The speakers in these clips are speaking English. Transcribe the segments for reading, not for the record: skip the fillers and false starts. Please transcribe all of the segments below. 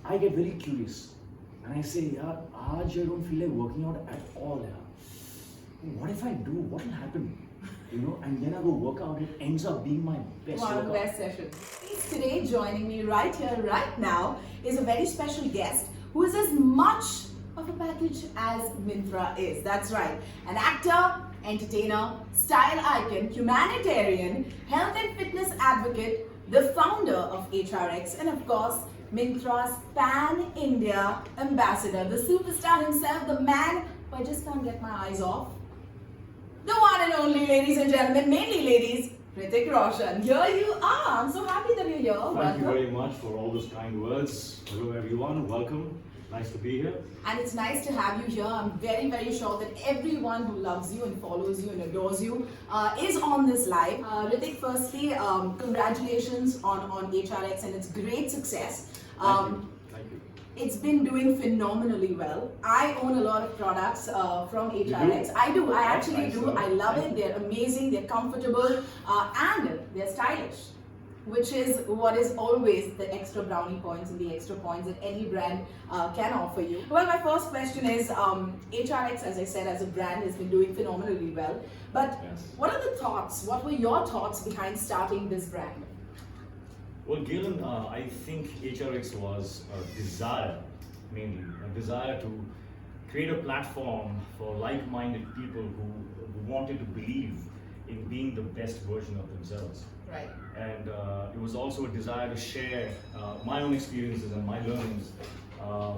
I get very curious and I say, yeah, I don't feel like working out at all. Yeah. What if I do? What will happen? And then I go work out. It ends up being my best One of the workout. best sessions. Today, joining me right here, right now, is a very special guest who is as much of a package as Myntra is. That's right. An actor, entertainer, style icon, humanitarian, health and fitness advocate, the founder of HRX, and of course, Myntra's pan-India ambassador, the superstar himself, the man who I just can't get my eyes off. The one and only, ladies and gentlemen, mainly ladies, Hrithik Roshan. Here you are. I'm so happy that you're here. Thank you very much for all those kind words. Hello everyone, welcome. Nice to be here. And it's nice to have you here. I'm very, very sure that everyone who loves you and follows you and adores you is on this live. Hrithik, firstly, congratulations on HRX and its great success. Thank you. It's been doing phenomenally well. I own a lot of products from HRX. I do. I actually do. I love it. They're amazing. They're comfortable and they're stylish, which is what is always the extra brownie points and the extra points that any brand can offer you. Well, my first question is, HRX, as I said, as a brand has been doing phenomenally well. But what are the thoughts? What were your thoughts behind starting this brand? Well, Galen, I think HRX was a desire, mainly a desire to create a platform for like-minded people who wanted to believe in being the best version of themselves. Right. And it was also a desire to share my own experiences and my learnings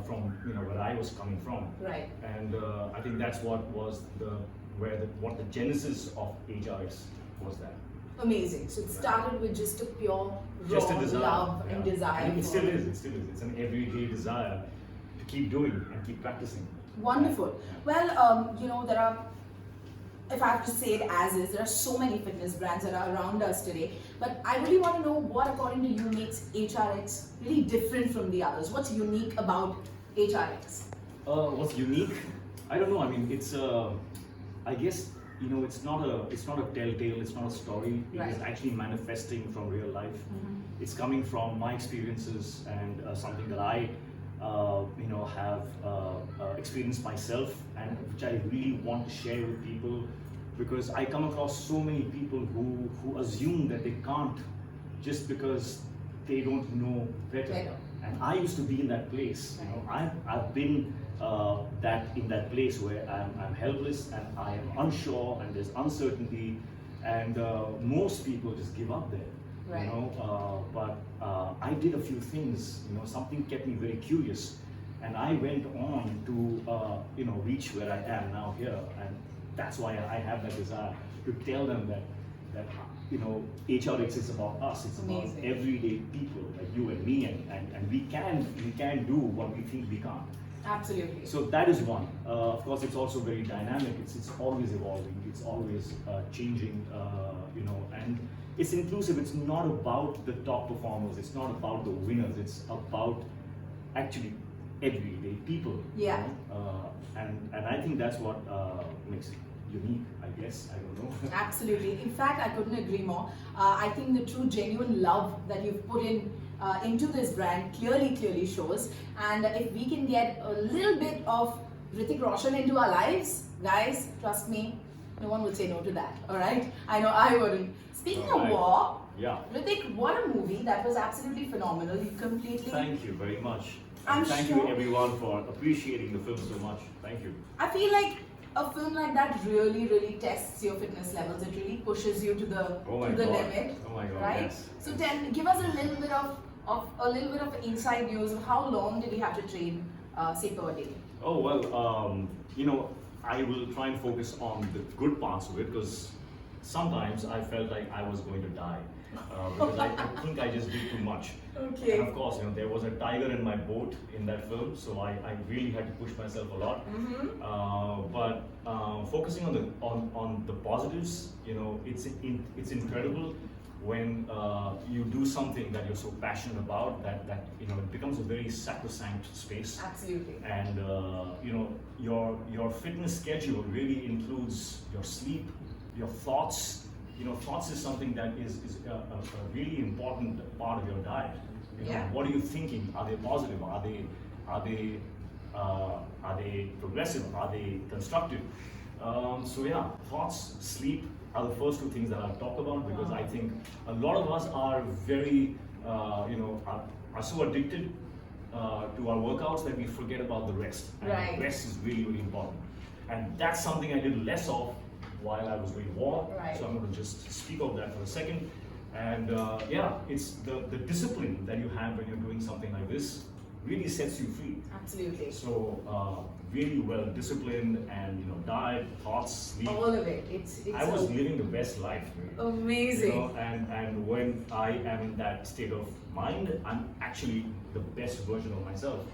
from where I was coming from. Right. And I think that's what was what the genesis of HRX was. That. Amazing. So it started with just a pure raw love and desire. And it still is. It still is. It's an everyday desire to keep doing and keep practicing. Wonderful. Well, there are, if I have to say it as is, there are so many fitness brands that are around us today. But I really want to know what, according to you, makes HRX really different from the others. What's unique about HRX? What's unique? I don't know. I mean, it's I guess. It's not a telltale, it's not a story. It is actually manifesting from real life. Mm-hmm. It's coming from my experiences and something that I, have experienced myself, and which I really want to share with people, because I come across so many people who assume that they can't just because they don't know better. And I used to be in that place. I've been in that place where I'm helpless and I am unsure and there's uncertainty, and most people just give up there. Right. But I did a few things. Something kept me very curious, and I went on to reach where I am now here, and that's why I have that desire to tell them that HRX is about us. It's about everyday people like you and me, and we can do what we think we can't. Absolutely. So that is one. Of course, it's also very dynamic. It's always evolving. It's always changing. And it's inclusive. It's not about the top performers. It's not about the winners. It's about actually everyday people. Yeah. And I think that's what makes it unique, I guess. I don't know. Absolutely. In fact, I couldn't agree more. I think the true, genuine love that you've put into this brand clearly shows. And if we can get a little bit of Hrithik Roshan into our lives, guys, trust me, no one would say no to that. All right? I know I wouldn't. Speaking of war, Hrithik, what a movie. That was absolutely phenomenal. You completely... Thank you very much. Thank you everyone for appreciating the film so much. Thank you. I feel like a film like that really tests your fitness levels. It really pushes you to the limit. Oh my God! Right? Yes. So give us a little bit of inside news of how long did you have to train, say, per day? Oh well, I will try and focus on the good parts of it, because sometimes I felt like I was going to die because I think I just did too much. Okay. And of course, there was a tiger in my boat in that film, so I really had to push myself a lot. Mm-hmm. But focusing on the positives, it's incredible when you do something that you're so passionate about that it becomes a very sacrosanct space. Absolutely. And your fitness schedule really includes your sleep, your thoughts. Thoughts is something that is a really important part of your diet. You know, Yeah. what are you thinking? Are they positive? Are they progressive? Are they constructive? So yeah, thoughts, sleep are the first two things that I'll talk about, because I think a lot of us are very, are so addicted to our workouts that we forget about the rest. And Right. rest is really, really important. And that's something I did less of while I was doing war. Right. So I'm going to just speak of that for a second. And it's the discipline that you have when you're doing something like this really sets you free. Absolutely. So really well disciplined, and diet, thoughts, sleep. All of it. It's I was living the best life. Really. amazing. And when I am in that state of mind, I'm actually the best version of myself.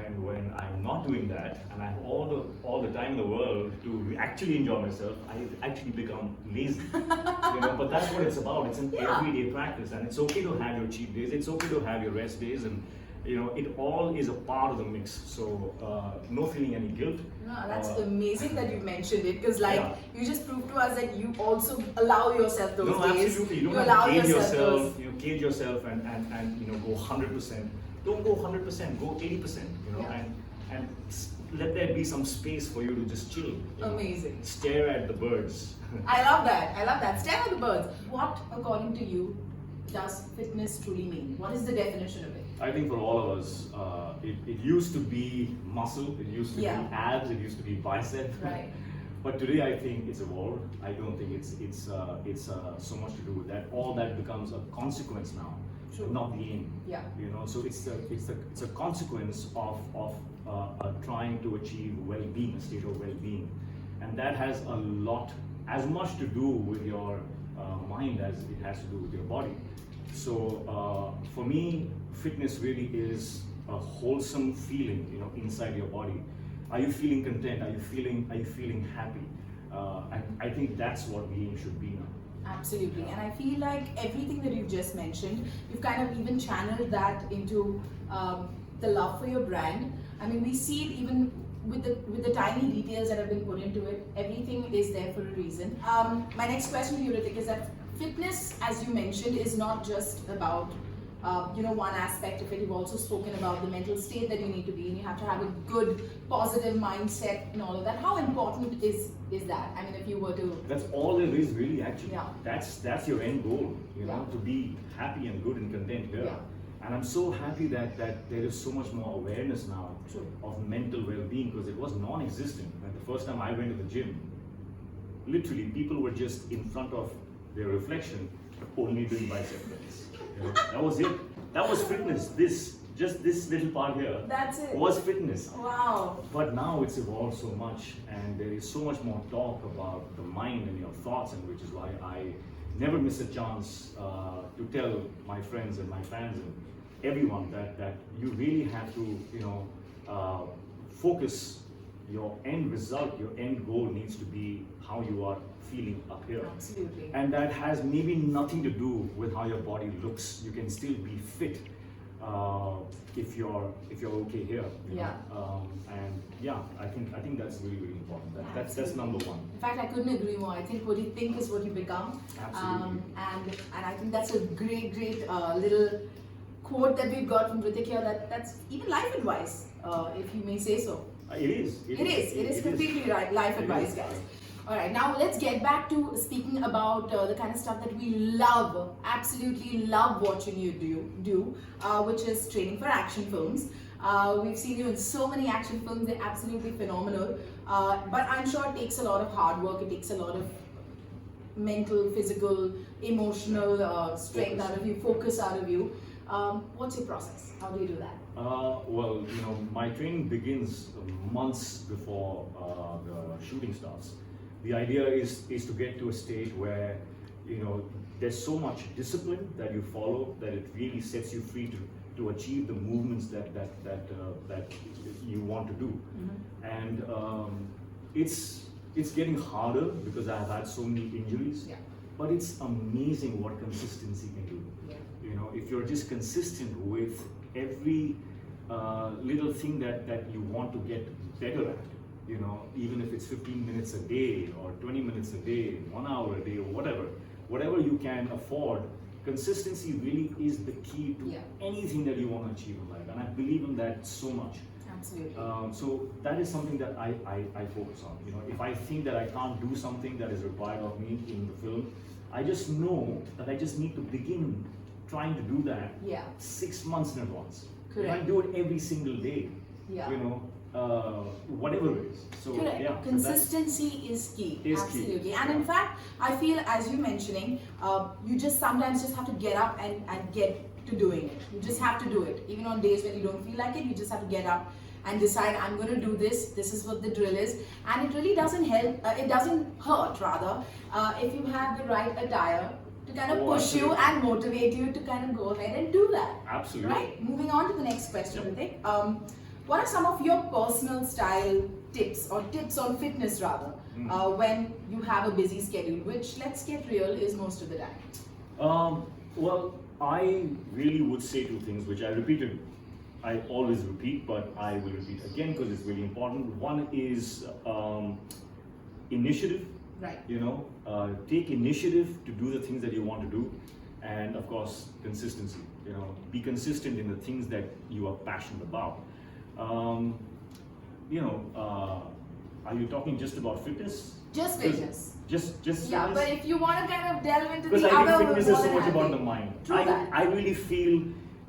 And when I'm not doing that, and I have all the time in the world to actually enjoy myself, I actually become lazy. But that's what it's about. It's an everyday practice, and it's okay to have your cheat days. It's okay to have your rest days, and it all is a part of the mix. So no feeling any guilt. No, that's amazing that you mentioned it, because Yeah. you just proved to us that you also allow yourself those No, days. absolutely. You don't allow have to cage yourself yourself. those. Cage yourself and go 100%. Don't go 100%. Go 80%. Yeah. And let there be some space for you to just chill. Amazing. Stare at the birds. I love that. I love that. Stare at the birds. What, according to you, does fitness truly mean? What is the definition of it? I think for all of us, it used to be muscle. It used to Yeah. be abs. It used to be bicep. Right. But today, I think it's evolved. I don't think it's so much to do with that. All that becomes a consequence now, True. not the aim. Yeah. So it's a consequence of trying to achieve well-being, a state of well-being, and that has as much to do with your mind as it has to do with your body. So for me, fitness really is a wholesome feeling, inside your body. Are you feeling content? Are you feeling happy? And I think that's what the aim should be now. Absolutely, and I feel like everything that you've just mentioned, you've kind of even channeled that into the love for your brand. I mean, we see it even with the tiny details that have been put into it. Everything is there for a reason. My next question to you, Ritik, is that fitness, as you mentioned, is not just about one aspect of it. You've also spoken about the mental state that you need to be in. You have to have a good, positive mindset and all of that. How important is that? I mean, if you were to... That's all there is, really. Actually, Yeah. that's your end goal. Yeah. To be happy and good and content here. Yeah. And I'm so happy that there is so much more awareness now True. of mental well-being, because it was non-existent. Like the first time I went to the gym, literally people were just in front of their reflection, only doing bicep curls. That was it. That was fitness. Just this little part here That's it. was fitness. Wow. But now it's evolved so much, and there is so much more talk about the mind and your thoughts, and which is why I never miss a chance to tell my friends and my fans and everyone that you really have to focus. Your end result, your end goal needs to be how you are feeling up here. Absolutely. And that has maybe nothing to do with how your body looks. You can still be fit if you're okay here. Yeah. And yeah, I think that's really, really important. That's number one. In fact, I couldn't agree more. I think what you think is what you become. Absolutely. And I think that's a great little quote that we've got from Ritik here. That's even life advice, if you may say so. It is. It is completely right. Life advice, guys. All right, now let's get back to speaking about the kind of stuff that we love, absolutely love watching you do, which is training for action films. We've seen you in so many action films; they're absolutely phenomenal. But I'm sure it takes a lot of hard work. It takes a lot of mental, physical, emotional strength out of you, focus out of you. What's your process? How do you do that? Well, my training begins months before the shooting starts. The idea is to get to a state where there's so much discipline that you follow that it really sets you free to achieve the movements that you want to do. Mm-hmm. And it's getting harder because I've had so many injuries. Yeah. But it's amazing what consistency can do. Yeah. If you're just consistent with every little thing that you want to get better at, even if it's 15 minutes a day or 20 minutes a day, 1 hour a day, or whatever you can afford, consistency really is the key to Yeah. anything that you want to achieve in life, and I believe in that so much. Absolutely. So that is something that I focus on. You know, if I think that I can't do something that is required of me in the film, I just know that I just need to begin trying to do that Yeah. 6 months in advance. If I Correct. do it every single day, Yeah. you know, whatever it is. So Correct. yeah, so that's- Consistency is key. Is key. Absolutely. And in fact, I feel as you mentioning, you just sometimes just have to get up and get to doing it. You just have to do it. Even on days when you don't feel like it, you just have to get up and decide, I'm going to do this. This is what the drill is. And it really doesn't help, it doesn't hurt rather, if you have the right attire to kind of Oh, push you absolutely. and motivate you to kind of go ahead and do that. Absolutely. Right? Moving on to the next question, Yep. Ritik. What are some of your personal style tips or tips on fitness rather when you have a busy schedule, which, let's get real, is most of the time? Well, I really would say two things, which I repeated. I always repeat, but I will repeat again because it's really important. One is initiative. Right. You know, take initiative to do the things that you want to do, and of course, consistency. You know, be consistent in the things that you are passionate about. You know, are you talking just about fitness? Just fitness. Just Yeah, fitness? but if you want to kind of delve into Because the I think other, fitness is so much about the mind. True that. I really feel,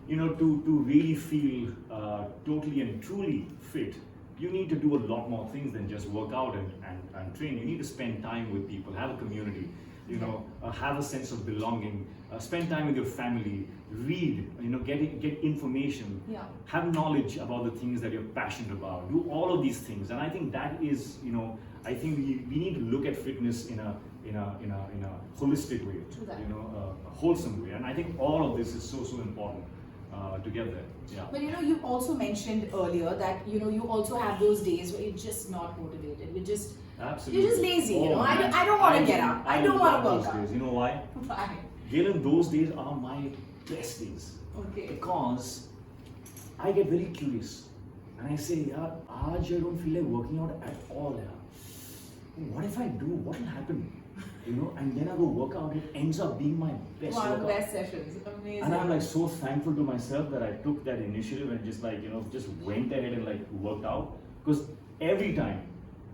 you know, to really feel totally and truly fit, you need to do a lot more things than just work out and train. You need to spend time with people, have a community, you know, have a sense of belonging, spend time with your family, read, you know, get information, Yeah. have knowledge about the things that you're passionate about, do all of these things. And I think that is, you know, I think we need to look at fitness in a holistic way, True that. you know, a wholesome way. And I think all of this is so important to get there. Yeah. But you know, you also mentioned earlier that you know you also have those days where you're just not motivated. Absolutely. You're just lazy. You know, man. I don't want to get up. I don't want to love work those out. days. You know why? Right. Galen, those days are my best days. Okay. Because I get very curious and I say, yeah, I don't feel like working out at all. Yeah. What if I do? What will happen? You know, and then I go work out. It ends up being my best One of the workout. best sessions. Amazing. And I'm like so thankful to myself that I took that initiative and just like, you know, just went ahead and like worked out. Because every time,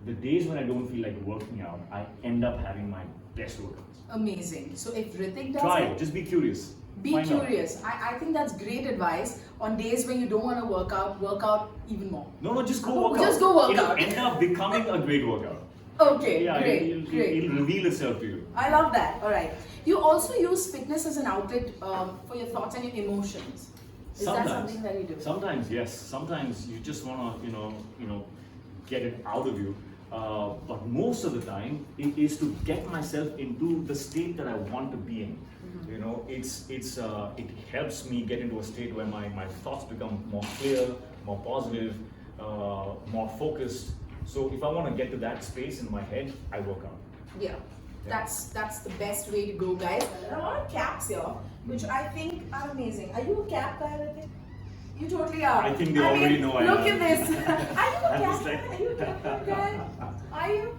the days when I don't feel like working out, I end up having my best workouts. Amazing. So if Ritik does Try it, it, just be curious. be Find out. curious. I think that's great advice. On days when you don't want to work out even more. No, just go work out. Just go work It'll out. end up becoming a great workout. Okay, Yeah, great, great. it'll reveal itself to you. I love that. All right. You also use fitness as an outlet for your thoughts and your emotions. Is that something that you do? Sometimes, yes. Sometimes you just wanna, you know, get it out of you. But most of the time, it is to get myself into the state that I want to be in. You know, it helps me get into a state where my thoughts become more clear, more positive, more focused. So if I want to get to that space in my head, I work out. Yeah. That's the best way to go, guys. There are a lot of caps here, which I think are amazing. Are you a cap guy, Ritik? You totally are. I think they already know I Look am. at this. Are you a I'm cap just guy? like- Are you a cap guy? Are you?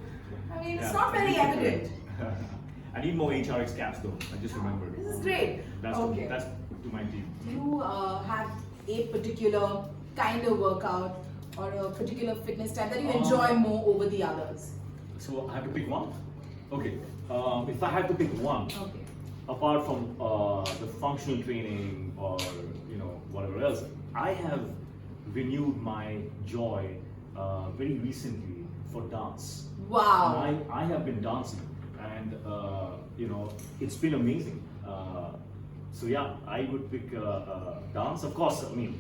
I mean, it's Yeah. not very evident. I need more HRX caps though. I just remembered. This is great. That's Okay. that's to my team. Do you have a particular kind of workout or a particular fitness style that you enjoy more over the others? So I have to pick one. Okay. If I had to pick one, Okay. apart from the functional training or you know whatever else, I have renewed my joy very recently for dance. Wow. And I have been dancing, and you know it's been amazing. So yeah, I would pick dance. Of course, I mean.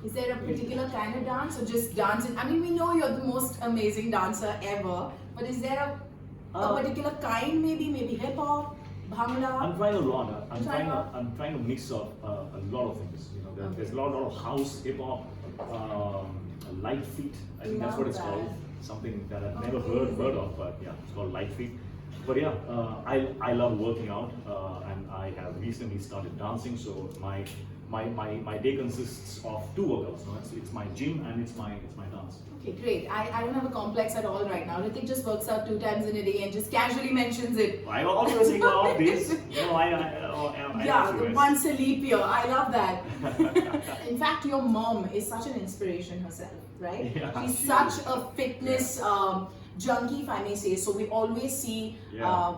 Is there a particular kind of dance or just dancing? I mean, we know you're the most amazing dancer ever, but is there a particular kind, maybe hip hop, bhangra? I'm trying a lot. Trying a lot? I'm trying to mix up a lot of things. You know, there's a lot of house, hip hop, light feet. I think that's what it's Love called. that. Something that I've never Amazing. heard of, but yeah, it's called light feet. But yeah, I love working out, and I have recently started dancing. So my day consists of two workouts. No? It's my gym and it's my dance. Okay, great. I don't have a complex at all right now. Ritik just works out 2 times in a day and just casually mentions it. I always think about this. You know, I Yeah, also once a leap year. I love that. In fact, your mom is such an inspiration herself, right? Yeah, She's she such is. a fitness junkie, if I may say. So we always see Yeah.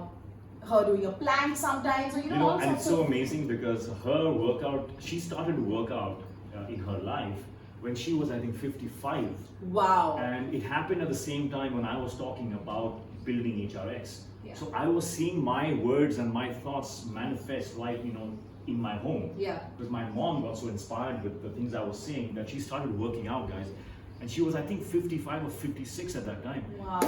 her doing a plank sometimes, or You know, all and it's sorts so of. amazing because her workout, she started to work out in her life when she was, I think, 55. Wow. And it happened at the same time when I was talking about building HRX. Yeah. So I was seeing my words and my thoughts manifest right, in my home. Yeah. Because my mom got so inspired with the things I was saying that she started working out, guys. And she was, I think, 55 or 56 at that time. Wow.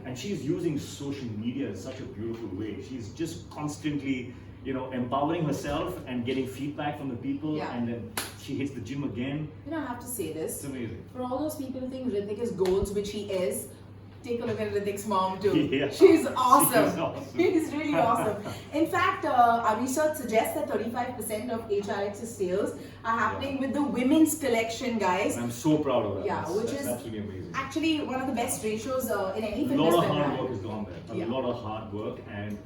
And she's using social media in such a beautiful way. She's just constantly, empowering herself and getting feedback from the people. Yeah. And then she hits the gym again. I have to say It's this. amazing. For all those people who think Ritik is goals, which he is, take a look at Ritik's mom too. Yeah. She's awesome. She's awesome. She's really awesome. In fact, our research suggests that 35% of HRX's sales are happening with the women's collection, guys. And I'm so proud of that. Yeah, which That's is absolutely amazing. Actually, one of the best ratios in any A fitness lot of brand. hard work has gone there. Yeah. A lot of hard work, and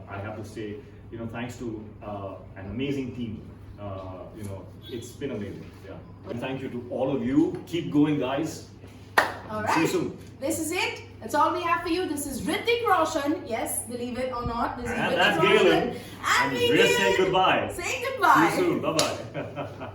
I have to say, thanks to an amazing team. It's been amazing. Yeah. And thank you to all of you. Keep going, guys. All See you right. soon. This is it. That's all we have for you. This is Ritik Roshan. Yes, believe it or not. This is And Ritik that's Roshan. Galen. And We're saying goodbye. Saying goodbye. See you soon. Bye bye.